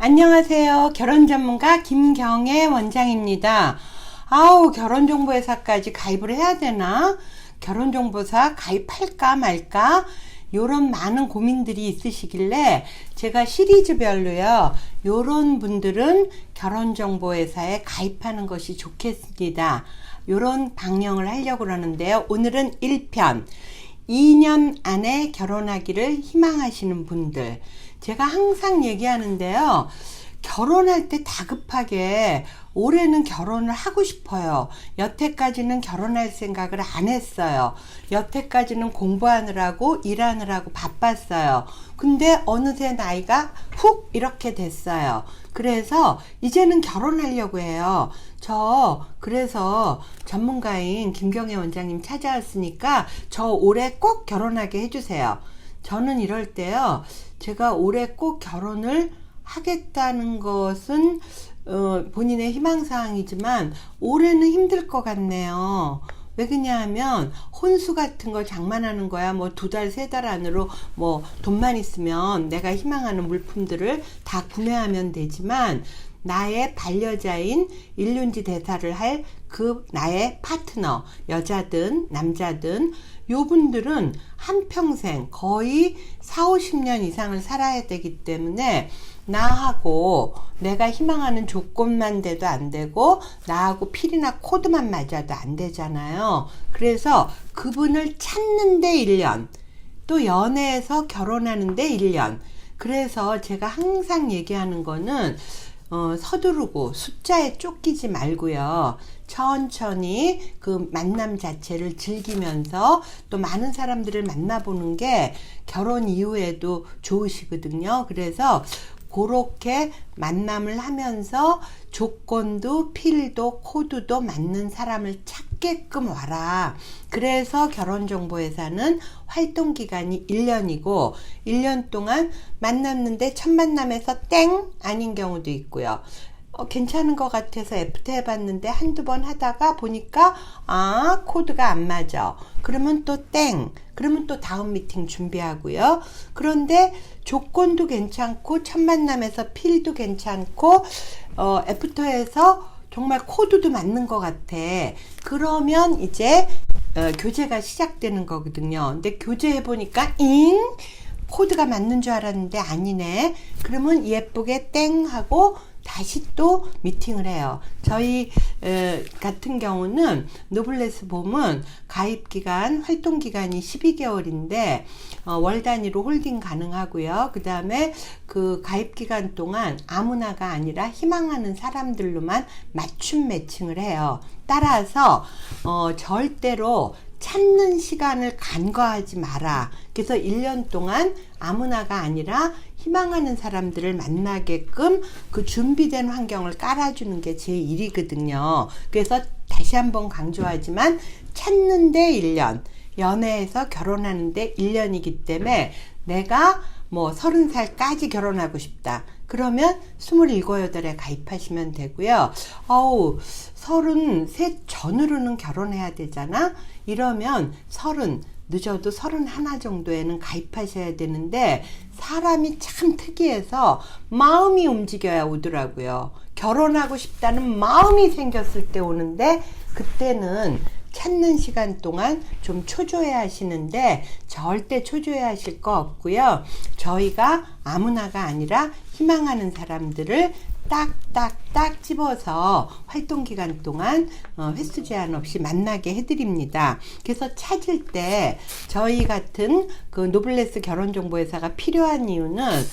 안녕하세요. 결혼전문가 김경애 원장입니다. 결혼정보회사까지 가입을 해야 되나? 결혼정보사 가입할까 말까? 요런 많은 고민들이 있으시길래 제가 시리즈별로요, 요런 분들은 결혼정보회사에 가입하는 것이 좋겠습니다. 요런 방향을 하려고 그러는데요. 오늘은 1편 2년 안에 결혼하기를 희망하시는 분들. 제가 항상 얘기하는데요, 결혼할 때 다급하게 올해는 결혼을 하고 싶어요. 여태까지는 결혼할 생각을 안 했어요. 여태까지는 공부하느라고 일하느라고 바빴어요. 근데 어느새 나이가 훅 이렇게 됐어요. 그래서 이제는 결혼하려고 해요. 그래서 전문가인 김경애 원장님 찾아왔으니까 저 올해 꼭 결혼하게 해주세요. 저는 이럴 때요, 제가 올해 꼭 결혼을 하겠다는 것은 본인의 희망사항이지만 올해는 힘들 것 같네요. 왜 그러냐면 혼수 같은 거 장만하는 거야. 뭐 2달, 3달 안으로 뭐 돈만 있으면 내가 희망하는 물품들을 다 구매하면 되지만, 나의 반려자인 일륜지 대사를 할 그 나의 파트너, 여자든 남자든 요 분들은 한평생 거의 40-50년 이상을 살아야 되기 때문에 나하고 내가 희망하는 조건만 돼도 안 되고 나하고 필이나 코드만 맞아도 안 되잖아요. 그래서 그분을 찾는데 1년, 또 연애해서 결혼하는데 1년. 그래서 제가 항상 얘기하는 거는 서두르고 숫자에 쫓기지 말고요, 천천히 그 만남 자체를 즐기면서 또 많은 사람들을 만나보는 게 결혼 이후에도 좋으시거든요. 그래서 그렇게 만남을 하면서 조건도 필도 코드도 맞는 사람을 찾게끔 와라. 그래서 결혼정보회사는 활동기간이 1년이고 1년 동안 만났는데 첫 만남에서 땡 아닌 경우도 있고요. 괜찮은 것 같아서 애프터 해봤는데 한두 번 하다가 보니까 코드가 안 맞아. 그러면 또 땡. 그러면 또 다음 미팅 준비하고요. 그런데 조건도 괜찮고 첫 만남에서 필도 괜찮고 애프터에서 정말 코드도 맞는 것 같아. 그러면 이제 교제가 시작되는 거거든요. 근데 교제해보니까 코드가 맞는 줄 알았는데 아니네. 그러면 예쁘게 땡 하고 다시 또 미팅을 해요. 저희 같은 경우는 노블레스 봄은 가입기간, 활동기간이 12개월인데 월 단위로 홀딩 가능하고요. 그 다음에 그 가입기간 동안 아무나가 아니라 희망하는 사람들로만 맞춤 매칭을 해요. 따라서 절대로 찾는 시간을 간과하지 마라. 그래서 1년 동안 아무나가 아니라 희망하는 사람들을 만나게끔 그 준비된 환경을 깔아주는 게 제 일이거든요. 그래서 다시 한번 강조하지만 찾는데 1년, 연애해서 결혼하는데 1년이기 때문에 내가 뭐 30살까지 결혼하고 싶다. 그러면 27, 8에 가입하시면 되고요. 33 전후로는 결혼해야 되잖아. 이러면 늦어도 31 정도에는 가입하셔야 되는데, 사람이 참 특이해서 마음이 움직여야 오더라고요. 결혼하고 싶다는 마음이 생겼을 때 오는데, 그때는 찾는 시간 동안 좀 초조해 하시는데 절대 초조해 하실 거 없고요. 저희가 아무나가 아니라 희망하는 사람들을 딱딱딱 집어서 활동기간 동안 횟수 제한 없이 만나게 해드립니다. 그래서 찾을 때 저희 같은 그 노블레스 결혼정보회사가 필요한 이유는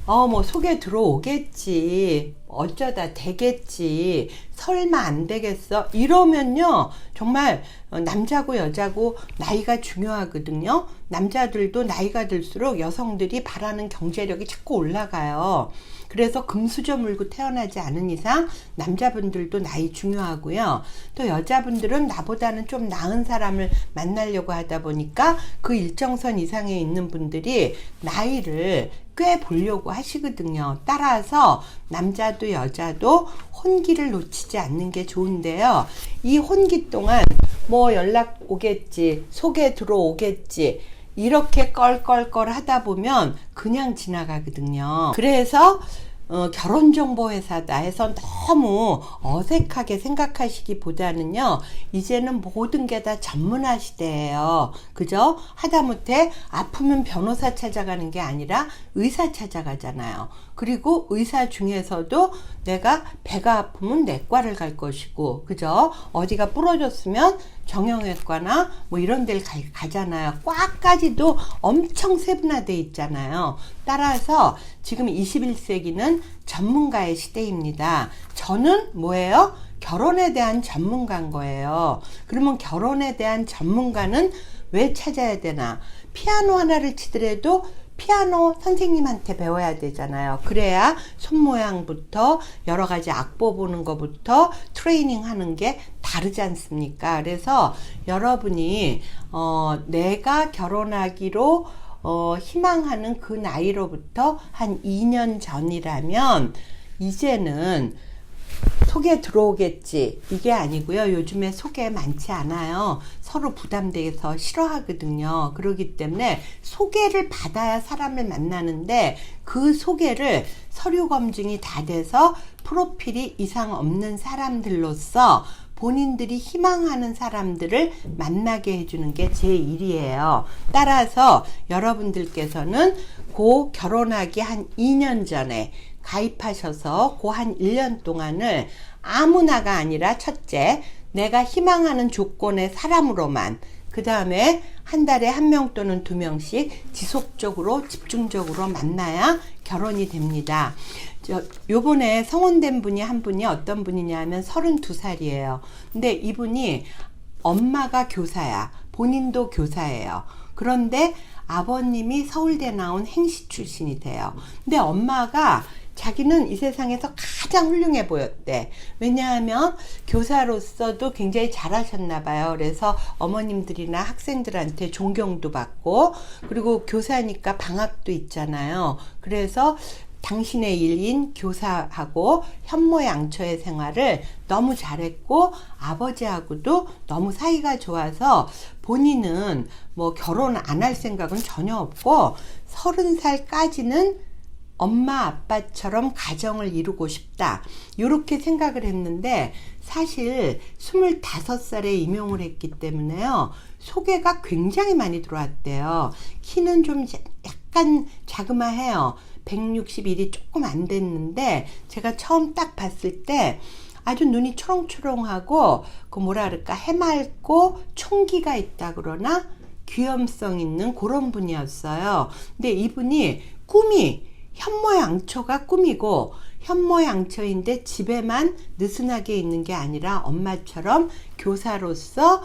뭐 속에 들어오겠지, 어쩌다 되겠지, 설마 안 되겠어, 이러면요 정말 남자고 여자고 나이가 중요하거든요. 남자들도 나이가 들수록 여성들이 바라는 경제력이 자꾸 올라가요. 그래서 금수저 물고 태어나지 않은 이상 남자분들도 나이 중요하고요. 또 여자분들은 나보다는 좀 나은 사람을 만나려고 하다 보니까 그 일정선 이상에 있는 분들이 나이를 꽤 보려고 하시거든요. 따라서 남자도 여자도 혼기를 놓치지 않는 게 좋은데요. 이 혼기 동안 뭐 연락 오겠지, 속에 들어오겠지, 이렇게 껄껄껄 하다 보면 그냥 지나가거든요. 그래서 결혼정보회사다 해서 너무 어색하게 생각하시기보다는요, 이제는 모든 게 다 전문화 시대예요. 그죠? 하다못해 아프면 변호사 찾아가는 게 아니라 의사 찾아가잖아요. 그리고 의사 중에서도 내가 배가 아프면 내과를 갈 것이고, 그죠? 어디가 부러졌으면 정형외과나 뭐 이런 데를 가잖아요. 과까지도 엄청 세분화돼 있잖아요. 따라서 지금 21세기는 전문가의 시대입니다. 저는 뭐예요? 결혼에 대한 전문가인 거예요. 그러면 결혼에 대한 전문가는 왜 찾아야 되나? 피아노 하나를 치더라도 피아노 선생님한테 배워야 되잖아요. 그래야 손 모양부터 여러 가지 악보 보는 것부터 트레이닝 하는 게 다르지 않습니까? 그래서 여러분이 내가 결혼하기로 희망하는 그 나이로부터 한 2년 전이라면 이제는 소개 들어오겠지, 이게 아니고요. 요즘에 소개 많지 않아요. 서로 부담돼서 싫어하거든요. 그렇기 때문에 소개를 받아야 사람을 만나는데, 그 소개를 서류 검증이 다 돼서 프로필이 이상 없는 사람들로서 본인들이 희망하는 사람들을 만나게 해주는 게 제 일이에요. 따라서 여러분들께서는 고 결혼하기 한 2년 전에 가입하셔서 그 한 1년 동안을 아무나가 아니라, 첫째, 내가 희망하는 조건의 사람으로만, 그 다음에 한 달에 1명 또는 2명씩 지속적으로 집중적으로 만나야 결혼이 됩니다. 요번에 성혼된 분이 한 분이 어떤 분이냐면 32살이에요. 근데 이분이 엄마가 교사야. 본인도 교사예요. 그런데 아버님이 서울대 나온 행시 출신이 돼요. 근데 엄마가 자기는 이 세상에서 가장 훌륭해 보였대. 왜냐하면 교사로서도 굉장히 잘하셨나 봐요. 그래서 어머님들이나 학생들한테 존경도 받고, 그리고 교사니까 방학도 있잖아요. 그래서 당신의 일인 교사하고 현모양처의 생활을 너무 잘했고, 아버지하고도 너무 사이가 좋아서 본인은 뭐 결혼 안 할 생각은 전혀 없고 30살까지는 엄마 아빠처럼 가정을 이루고 싶다, 이렇게 생각을 했는데, 사실 25살에 임용을 했기 때문에요, 소개가 굉장히 많이 들어왔대요. 키는 좀 약간 자그마해요. 161이 조금 안 됐는데, 제가 처음 딱 봤을 때 아주 눈이 초롱초롱하고, 그 뭐라 그럴까, 해맑고 총기가 있다 그러나 귀염성 있는 그런 분이었어요. 근데 이분이 꿈이 현모양처가 꿈이고, 현모양처인데 집에만 느슨하게 있는 게 아니라 엄마처럼 교사로서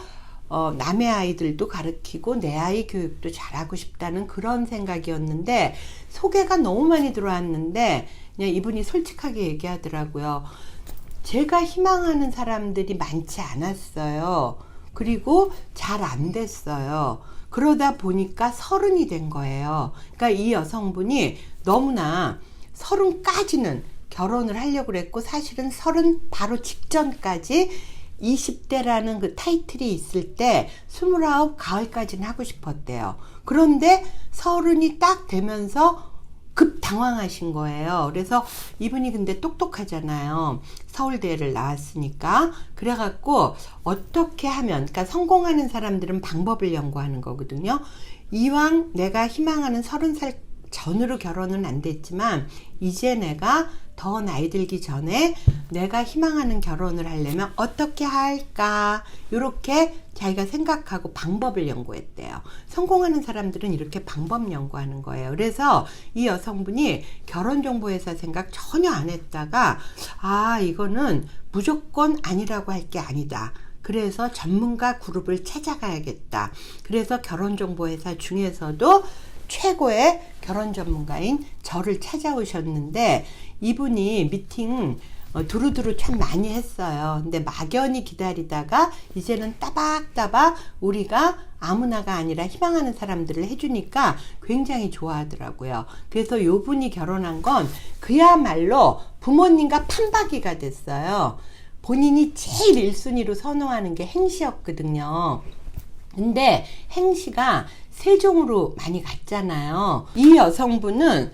남의 아이들도 가르치고 내 아이 교육도 잘하고 싶다는 그런 생각이었는데, 소개가 너무 많이 들어왔는데 그냥 이분이 솔직하게 얘기하더라고요. 제가 희망하는 사람들이 많지 않았어요. 그리고 잘 안 됐어요. 그러다 보니까 30이 된 거예요. 그러니까 이 여성분이 너무나 30까지는 결혼을 하려고 그랬고, 사실은 30 바로 직전까지 20대라는 그 타이틀이 있을 때 29 가을까지는 하고 싶었대요. 그런데 30이 딱 되면서 급 당황하신 거예요. 그래서 이분이 근데 똑똑하잖아요. 서울대를 나왔으니까. 그래갖고 어떻게 하면, 그러니까 성공하는 사람들은 방법을 연구하는 거거든요. 이왕 내가 희망하는 30살 전으로 결혼은 안 됐지만, 이제 내가 더 나이 들기 전에 내가 희망하는 결혼을 하려면 어떻게 할까, 이렇게 자기가 생각하고 방법을 연구했대요. 성공하는 사람들은 이렇게 방법 연구하는 거예요. 그래서 이 여성분이 결혼정보회사 생각 전혀 안 했다가, 이거는 무조건 아니라고 할 게 아니다, 그래서 전문가 그룹을 찾아가야겠다. 그래서 결혼정보회사 중에서도 최고의 결혼 전문가인 저를 찾아오셨는데, 이분이 미팅 두루두루 참 많이 했어요. 근데 막연히 기다리다가 이제는 따박따박 우리가 아무나가 아니라 희망하는 사람들을 해주니까 굉장히 좋아하더라고요. 그래서 요 분이 결혼한 건 그야말로 부모님과 판박이가 됐어요. 본인이 제일 1순위로 선호하는 게 행시였거든요. 근데 행시가 세종으로 많이 갔잖아요. 이 여성분은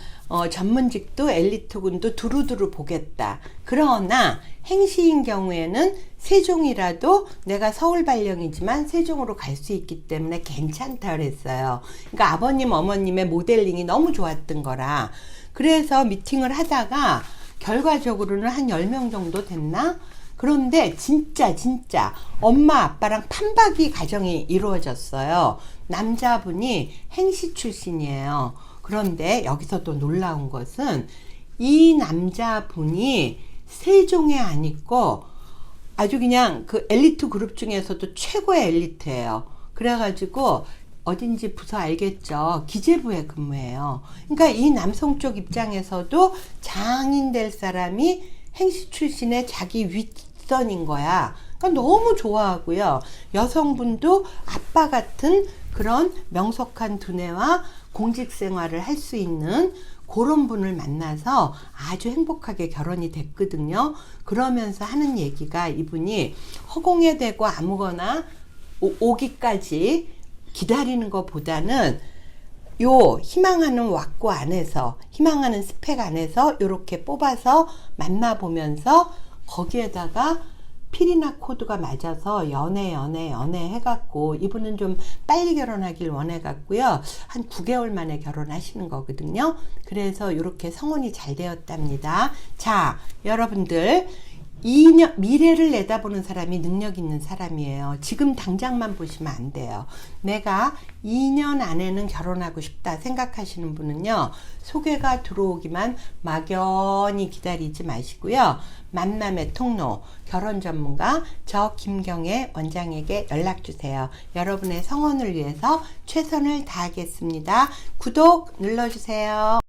전문직도 엘리트군도 두루두루 보겠다. 그러나 행시인 경우에는 세종이라도 내가 서울 발령이지만 세종으로 갈 수 있기 때문에 괜찮다 그랬어요. 그러니까 아버님 어머님의 모델링이 너무 좋았던 거라. 그래서 미팅을 하다가 결과적으로는 한 10명 정도 됐나? 그런데 진짜 엄마 아빠랑 판박이 가정이 이루어졌어요. 남자분이 행시 출신이에요. 그런데 여기서 또 놀라운 것은 이 남자분이 세종에 안 있고 아주 그냥 그 엘리트 그룹 중에서도 최고의 엘리트예요. 그래가지고 어딘지 부서 알겠죠. 기재부에 근무해요. 그러니까 이 남성 쪽 입장에서도 장인 될 사람이 행시 출신의 자기 윗선인 거야. 그러니까 너무 좋아하고요. 여성분도 아빠 같은 그런 명석한 두뇌와 공직 생활을 할 수 있는 그런 분을 만나서 아주 행복하게 결혼이 됐거든요. 그러면서 하는 얘기가 이분이 허공에 대고 아무거나 오기까지 기다리는 것보다는 요 희망하는 왁구 안에서 희망하는 스펙 안에서 요렇게 뽑아서 만나보면서 거기에다가 필이나 코드가 맞아서 연애 해갖고 이분은 좀 빨리 결혼하길 원해갖고요. 한 9개월 만에 결혼하시는 거거든요. 그래서 이렇게 성혼이 잘 되었답니다. 자, 여러분들 2년 미래를 내다보는 사람이 능력 있는 사람이에요. 지금 당장만 보시면 안 돼요. 내가 2년 안에는 결혼하고 싶다 생각하시는 분은요. 소개가 들어오기만 막연히 기다리지 마시고요. 만남의 통로 결혼 전문가 저 김경애 원장에게 연락 주세요. 여러분의 성혼을 위해서 최선을 다하겠습니다. 구독 눌러주세요.